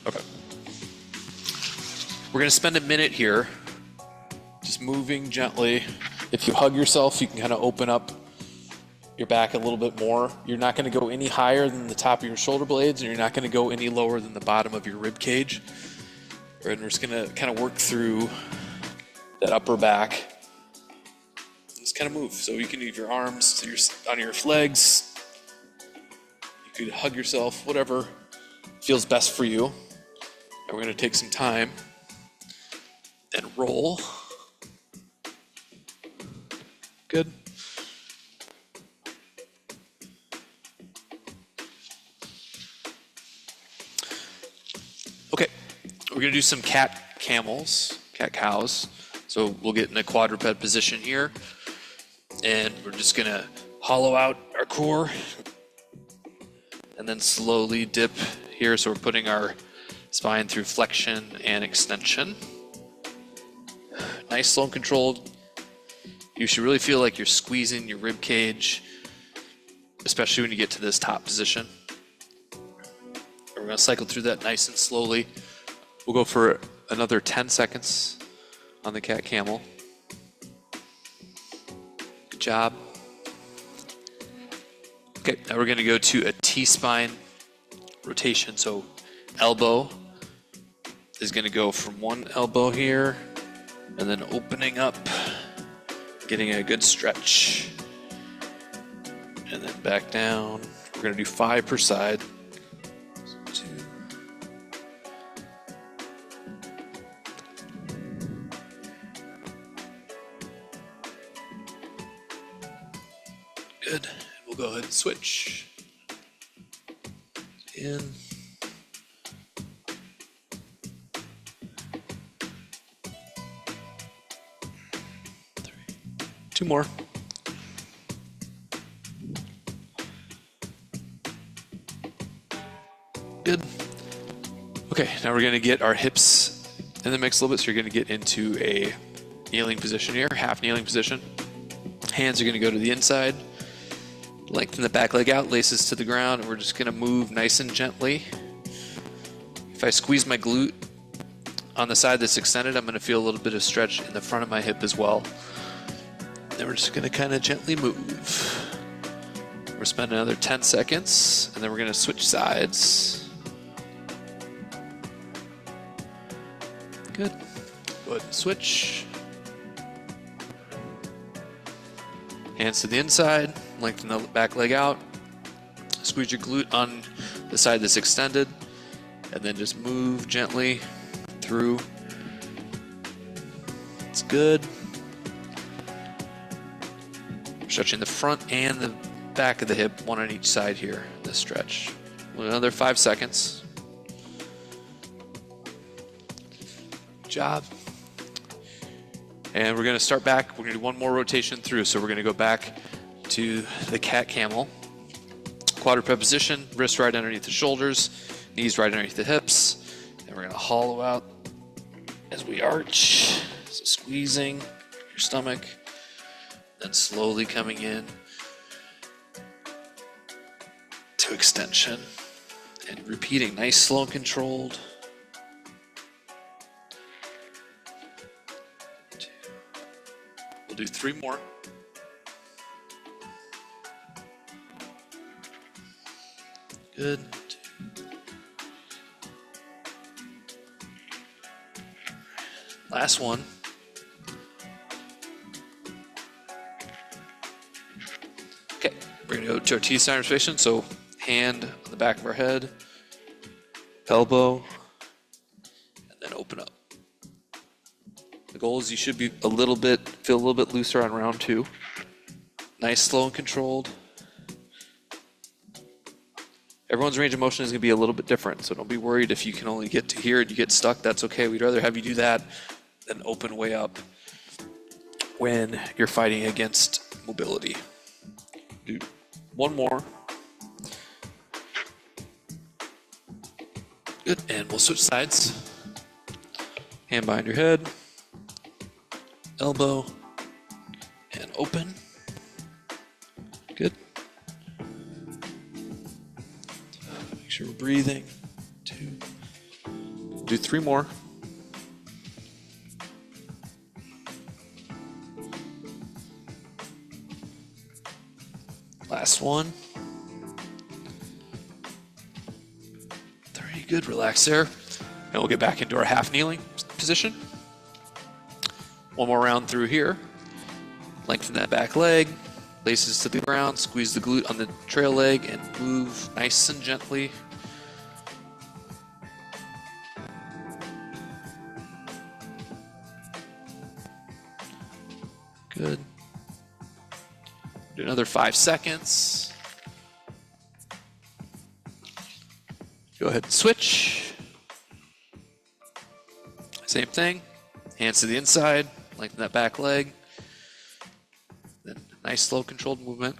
Okay. We're going to spend a minute here just moving gently. If you hug yourself, you can kind of open up your back a little bit more. You're not going to go any higher than the top of your shoulder blades, and you're not going to go any lower than the bottom of your rib cage. And we're just going to kind of work through that upper back. Just kind of move. So you can move your arms to on your legs. You could hug yourself, whatever feels best for you. And we're going to take some time and roll. Good. Okay, we're going to do some cat cows. So we'll get in a quadruped position here, and we're just going to hollow out our core and then slowly dip here. So we're putting our spine through flexion and extension. Nice, slow, and controlled. You should really feel like you're squeezing your rib cage, especially when you get to this top position. We're going to cycle through that nice and slowly. We'll go for another 10 seconds on the cat camel. Good job. Okay, now we're going to go to a T-spine rotation. So elbow is going to go from one elbow here and then opening up, getting a good stretch, and then back down. We're going to do 5 per side. Good. We'll go ahead and switch. In. 3. 2 more. Good. Okay, now we're going to get our hips in the mix a little bit. So you're going to get into a kneeling position here, half kneeling position. Hands are going to go to the inside. Lengthen the back leg out, laces to the ground, and we're just going to move nice and gently. If I squeeze my glute on the side that's extended, I'm going to feel a little bit of stretch in the front of my hip as well. Then we're just going to kind of gently move. We're spending another 10 seconds, and then we're going to switch sides. Good. Go ahead and switch. Hands to the inside. Lengthen the back leg out. Squeeze your glute on the side that's extended, and then just move gently through. It's good. Stretching the front and the back of the hip, one on each side here, this stretch. Another 5 seconds. Good job. And we're going to start back. We're going to do one more rotation through. So we're going to go back to the cat camel. Quadruped position, wrists right underneath the shoulders, knees right underneath the hips. And we're going to hollow out as we arch. So squeezing your stomach, then slowly coming in to extension and repeating nice, slow, and controlled. 2. We'll do 3 more. Good. 2. Last one. Okay, we're gonna go to our T-spine rotation. So hand on the back of our head, elbow, and then open up. The goal is you should be feel a little bit looser on round 2. Nice, slow, and controlled. Everyone's range of motion is going to be a little bit different, so don't be worried if you can only get to here and you get stuck. That's okay. We'd rather have you do that than open way up when you're fighting against mobility. Do 1 more. Good, and we'll switch sides. Hand behind your head, elbow, and open. Good. Make sure we're breathing. 2. Do 3 more. Last one. 3, good, relax there. And we'll get back into our half kneeling position. One more round through here. Lengthen that back leg, laces to the ground, squeeze the glute on the trail leg, and move nice and gently. Good. Do another 5 seconds. Go ahead and switch. Same thing. Hands to the inside, lengthen that back leg. Then nice, slow, controlled movement.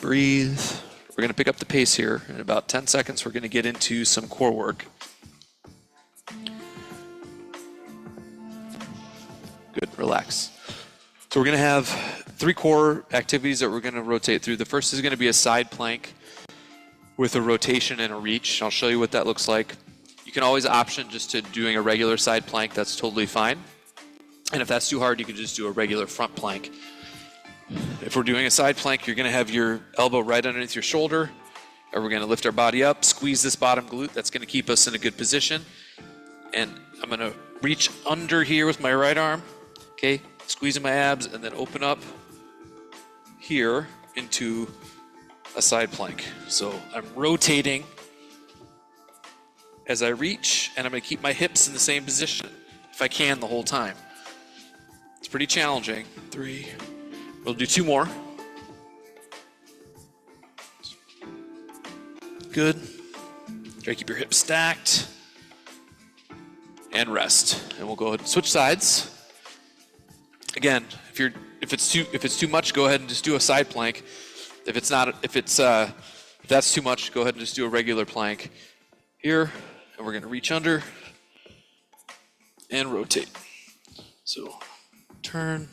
Breathe. We're going to pick up the pace here. In about 10 seconds, we're going to get into some core work. Good, relax. So we're going to have 3 core activities that we're going to rotate through. The first is going to be a side plank with a rotation and a reach. I'll show you what that looks like. You can always option just to doing a regular side plank. That's totally fine. And if that's too hard, you can just do a regular front plank. If we're doing a side plank, you're going to have your elbow right underneath your shoulder, and we're going to lift our body up, squeeze this bottom glute. That's going to keep us in a good position. And I'm going to reach under here with my right arm, okay, squeezing my abs, and then open up here into a side plank. So I'm rotating as I reach, and I'm going to keep my hips in the same position if I can the whole time. It's pretty challenging. 3. We'll do 2 more. Good. Try to keep your hips stacked. And rest. And we'll go ahead and switch sides. Again, if it's too much, go ahead and just do a side plank. If that's too much, go ahead and just do a regular plank. Here, and we're going to reach under and rotate. So turn.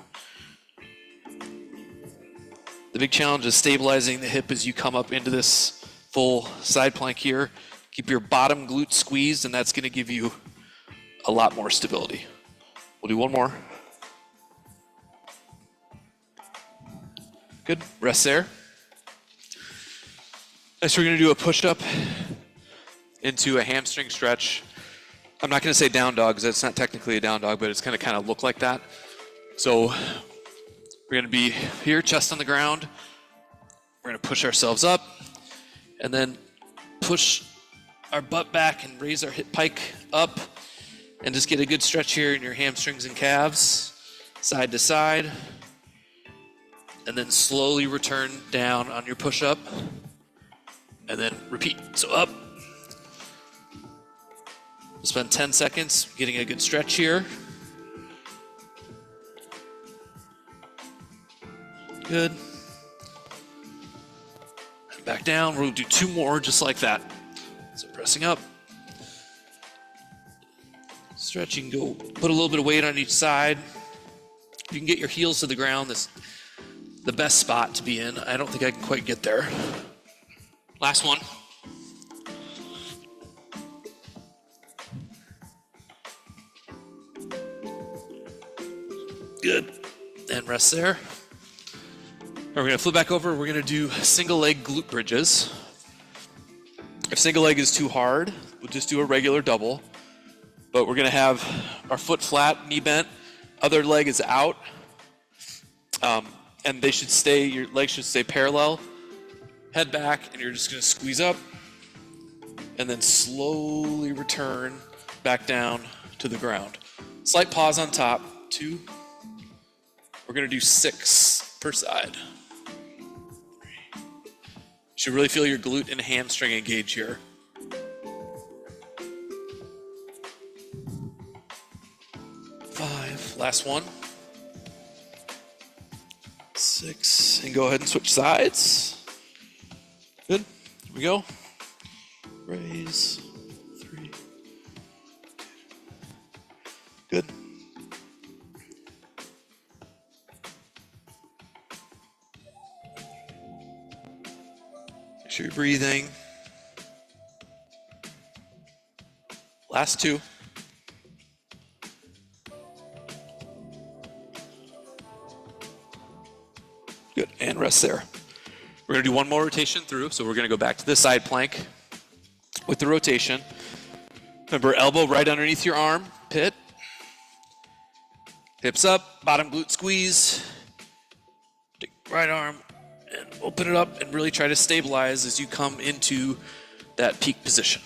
The big challenge is stabilizing the hip as you come up into this full side plank here. Keep your bottom glute squeezed, and that's going to give you a lot more stability. We'll do 1 more. Good. Rest there. Next, we're going to do a push-up into a hamstring stretch. I'm not going to say down dog because that's not technically a down dog, but it's going to kind of look like that. So we're going to be here, chest on the ground. We're going to push ourselves up and then push our butt back and raise our hip pike up and just get a good stretch here in your hamstrings and calves, side to side. And then slowly return down on your push-up and then repeat. So up. We'll spend 10 seconds getting a good stretch here. Good. And back down. We'll do 2 more just like that. So pressing up. Stretching, go put a little bit of weight on each side. You can get your heels to the ground. That's the best spot to be in. I don't think I can quite get there. Last one. Good. And rest there. We're going to flip back over. We're going to do single leg glute bridges. If single leg is too hard, we'll just do a regular double. But we're going to have our foot flat, knee bent, other leg is out. And they should stay, your legs should stay parallel. Head back, and you're just going to squeeze up. And then slowly return back down to the ground. Slight pause on top. 2. We're going to do 6 per side. 3. You should really feel your glute and hamstring engage here. 5. Last one. 6. And go ahead and switch sides. Good. Here we go. Raise. 3. Good. Make sure you're breathing. Last 2. Good, and rest there. We're gonna do one more rotation through, so we're gonna go back to the side plank with the rotation. Remember, elbow right underneath your arm, pit. Hips up, bottom glute squeeze. Take right arm and open it up and really try to stabilize as you come into that peak position.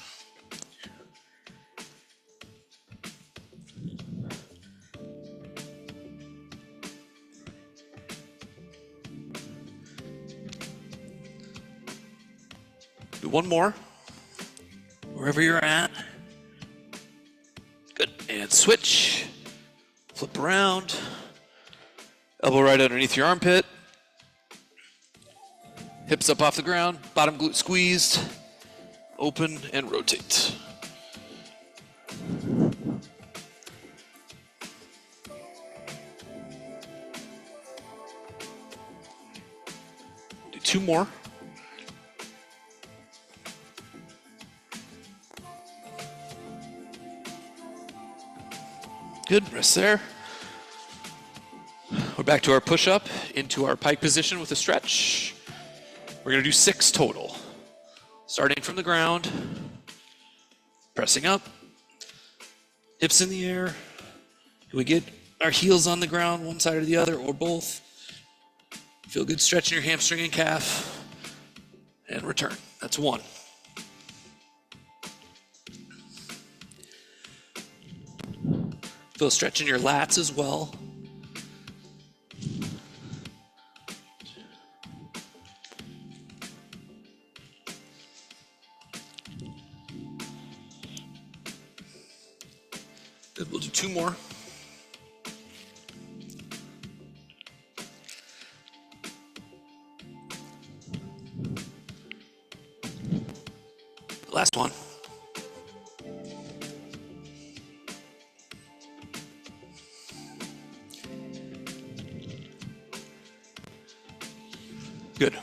Do one more, wherever you're at. Good, and switch. Flip around. Elbow right underneath your armpit. Hips up off the ground, bottom glute squeezed. Open and rotate. Do 2 more. Good, rest there. We're back to our push-up, into our pike position with a stretch. We're gonna do 6 total. Starting from the ground, pressing up, hips in the air. We get our heels on the ground, one side or the other, or both. Feel good stretching your hamstring and calf, and return. That's 1. Feel stretch in your lats as well. Good, we'll do 2 more. Last one. Good.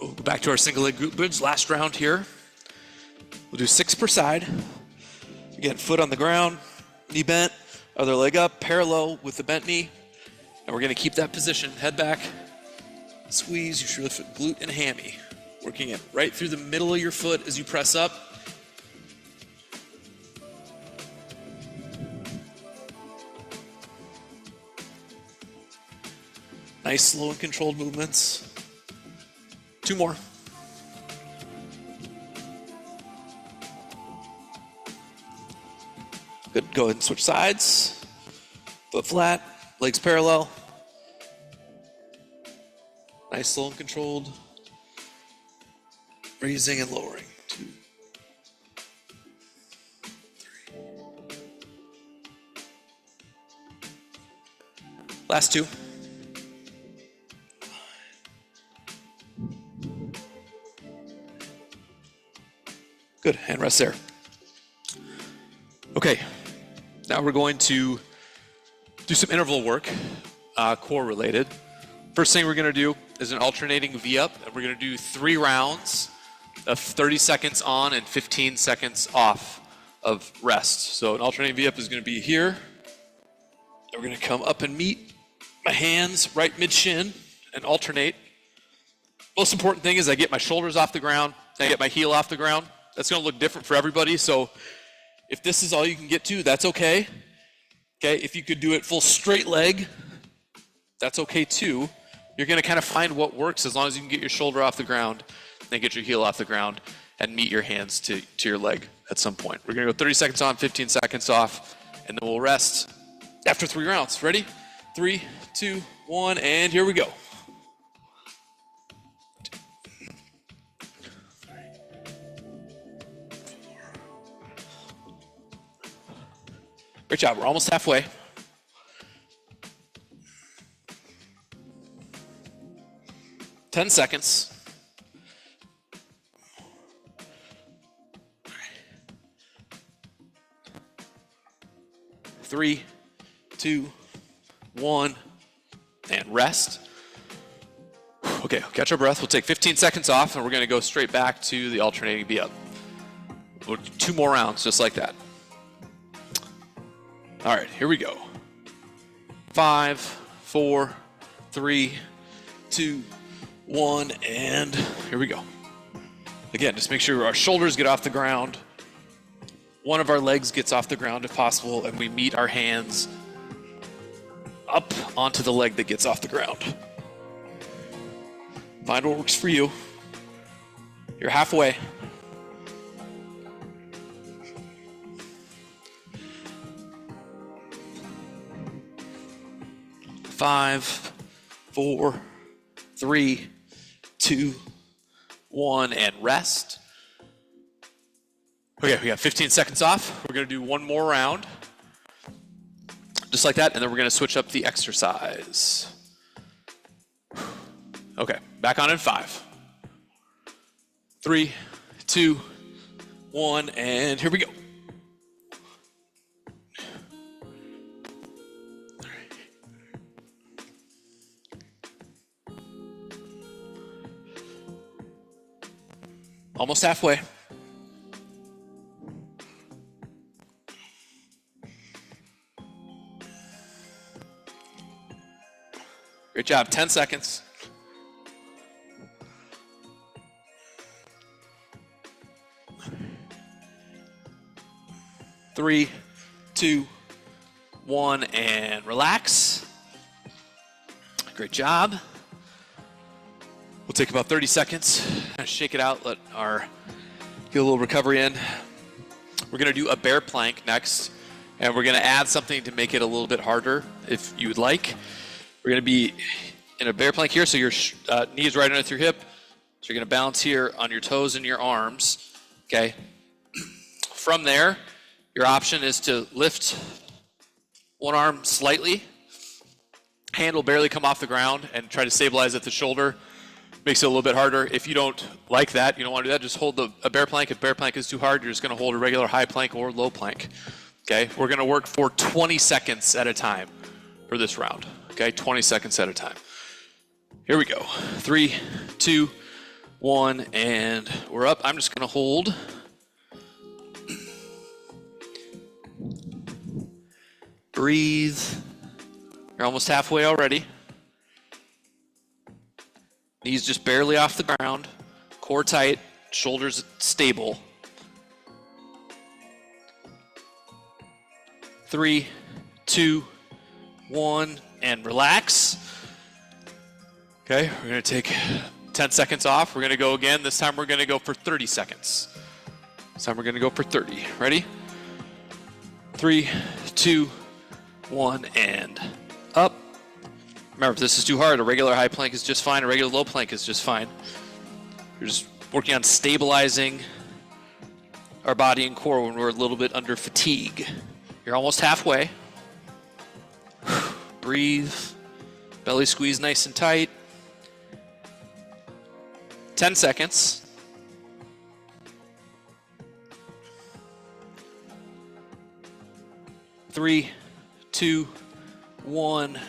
We'll go back to our single leg glute bridge. Last round here. We'll do 6 per side. Again, foot on the ground, knee bent, other leg up, parallel with the bent knee. And we're gonna keep that position. Head back, squeeze your glute and hammy. Working it right through the middle of your foot as you press up. Nice, slow and controlled movements. 2 more. Good, go ahead and switch sides. Foot flat, legs parallel. Nice, slow and controlled. Raising and lowering. 2, 3. Last 2. Good, and rest there. Okay, now we're going to do some interval work, core related. First thing we're gonna do is an alternating V-up, and we're gonna do 3 rounds of 30 seconds on and 15 seconds off of rest. So an alternating V-up is gonna be here. And we're gonna come up and meet my hands right mid-shin and alternate. Most important thing is I get my shoulders off the ground, I get my heel off the ground. That's gonna look different for everybody, so if this is all you can get to, that's okay. Okay, if you could do it full straight leg, that's okay too. You're gonna kind of find what works as long as you can get your shoulder off the ground, then get your heel off the ground, and meet your hands to your leg at some point. We're gonna go 30 seconds on, 15 seconds off, and then we'll rest after 3 rounds. Ready? 3, 2, 1, and here we go. Great job, we're almost halfway. Ten seconds. 3, 2, 1, and rest. Okay, catch our breath. We'll take 15 seconds off, and we're going to go straight back to the alternating B up. We'll do 2 more rounds, just like that. All right, here we go. 5, 4, 3, 2, 1, and here we go. Again, just make sure our shoulders get off the ground. One of our legs gets off the ground if possible, and we meet our hands up onto the leg that gets off the ground. Find what works for you. You're halfway. Five, 4, 3, 2, 1, and rest. Okay, we got 15 seconds off. We're going to do 1 more round. Just like that, and then we're going to switch up the exercise. Okay, back on in 5, 3, 2, 1, and here we go. Almost halfway. Great job, 10 seconds. Three, 2, 1, and relax. Great job. We'll take about 30 seconds, shake it out, get a little recovery in. We're gonna do a bear plank next, and we're gonna add something to make it a little bit harder if you would like. We're gonna be in a bear plank here, so your knee is right underneath your hip. So you're gonna balance here on your toes and your arms, okay? From there, your option is to lift one arm slightly, hand will barely come off the ground, and try to stabilize at the shoulder. Makes it a little bit harder. If you don't like that, you don't want to do that, just hold a bear plank. If bear plank is too hard, you're just going to hold a regular high plank or low plank. Okay, we're going to work for 20 seconds at a time for this round. Okay, 20 seconds at a time. Here we go. 3, 2, 1, and we're up. I'm just going to hold. Breathe. You're almost halfway already. Knees just barely off the ground, core tight, shoulders stable. 3, 2, 1, and relax. Okay, we're gonna take 10 seconds off. We're gonna go again. This time we're gonna go for 30 seconds. This time we're gonna go for 30. Ready? 3, 2, 1, and up. Remember, if this is too hard, a regular high plank is just fine. A regular low plank is just fine. You're just working on stabilizing our body and core when we're a little bit under fatigue. You're almost halfway. Breathe. Belly squeeze nice and tight. 10 seconds. Three, 2, 1,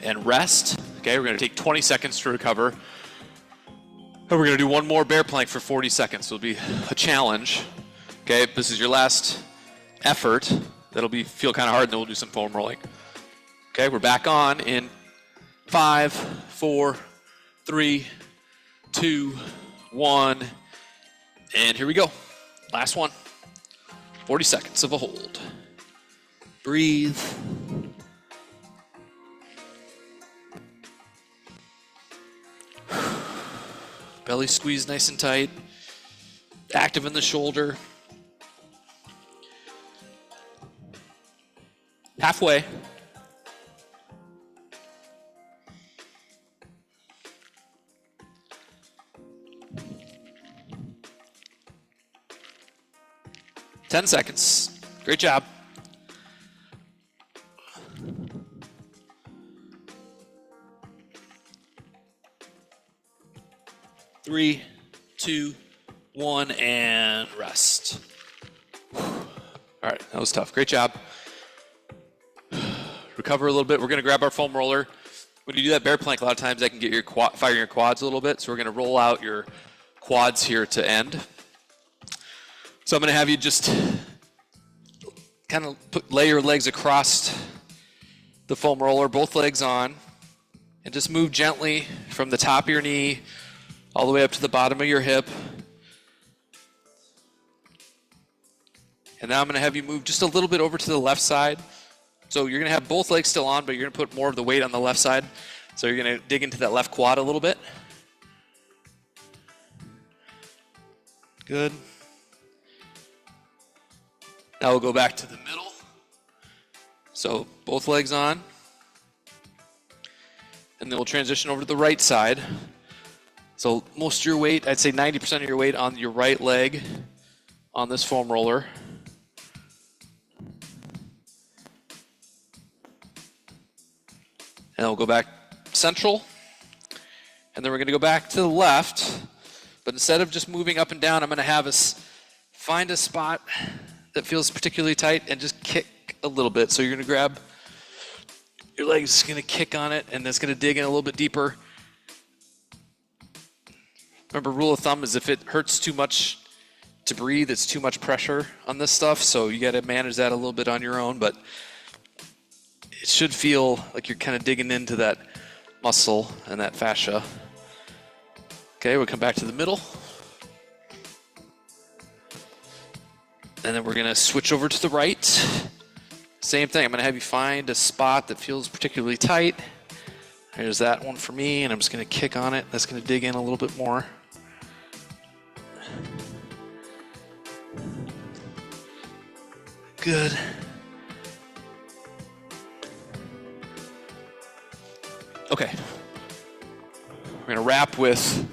and rest. Okay, we're going to take 20 seconds to recover. And we're going to do 1 more bear plank for 40 seconds. It'll be a challenge. Okay, this is your last effort. That'll feel kind of hard, and then we'll do some foam rolling. Okay, we're back on in 5, 4, 3, 2, 1, and here we go. Last one. 40 seconds of a hold. Breathe. Belly squeeze nice and tight. Active in the shoulder. Halfway. Ten seconds. Great job. Three, 2, 1, and rest. All right, that was tough. Great job. Recover a little bit. We're going to grab our foam roller. When you do that bear plank, a lot of times that can get your fire your quads a little bit. So we're going to roll out your quads here to end. So I'm going to have you just kind of lay your legs across the foam roller, both legs on, and just move gently from the top of your knee all the way up to the bottom of your hip. And now I'm going to have you move just a little bit over to the left side. So you're going to have both legs still on, but you're going to put more of the weight on the left side. So you're going to dig into that left quad a little bit. Good. Now we'll go back to the middle. So both legs on. And then we'll transition over to the right side. So most of your weight, I'd say 90% of your weight on your right leg on this foam roller. And we'll go back central, and then we're going to go back to the left, but instead of just moving up and down, I'm going to have us find a spot that feels particularly tight and just kick a little bit. So you're going to grab your leg's going to kick on it, and it's going to dig in a little bit deeper. Remember, rule of thumb is if it hurts too much to breathe, it's too much pressure on this stuff, so you got to manage that a little bit on your own, but it should feel like you're kind of digging into that muscle and that fascia. Okay, we'll come back to the middle. And then we're going to switch over to the right. Same thing, I'm going to have you find a spot that feels particularly tight. There's that one for me, and I'm just going to kick on it. That's going to dig in a little bit more. Good. Okay, we're going to wrap with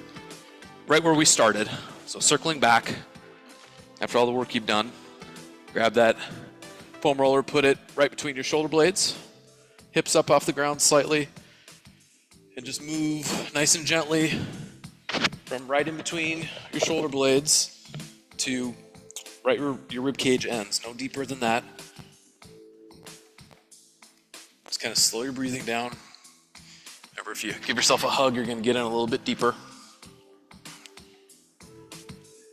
right where we started. So circling back after all the work you've done, grab that foam roller, put it right between your shoulder blades, hips up off the ground slightly, and just move nice and gently from right in between your shoulder blades to right where your rib cage ends, no deeper than that. Just kind of slow your breathing down. Remember, if you give yourself a hug, you're going to get in a little bit deeper.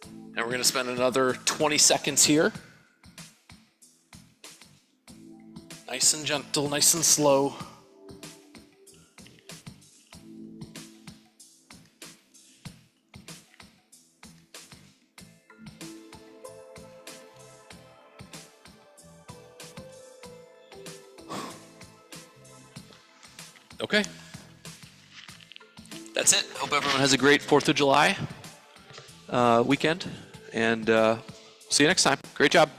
And we're going to spend another 20 seconds here. Nice and gentle, nice and slow. Okay. That's it. Hope everyone has a great 4th of July weekend, and see you next time. Great job.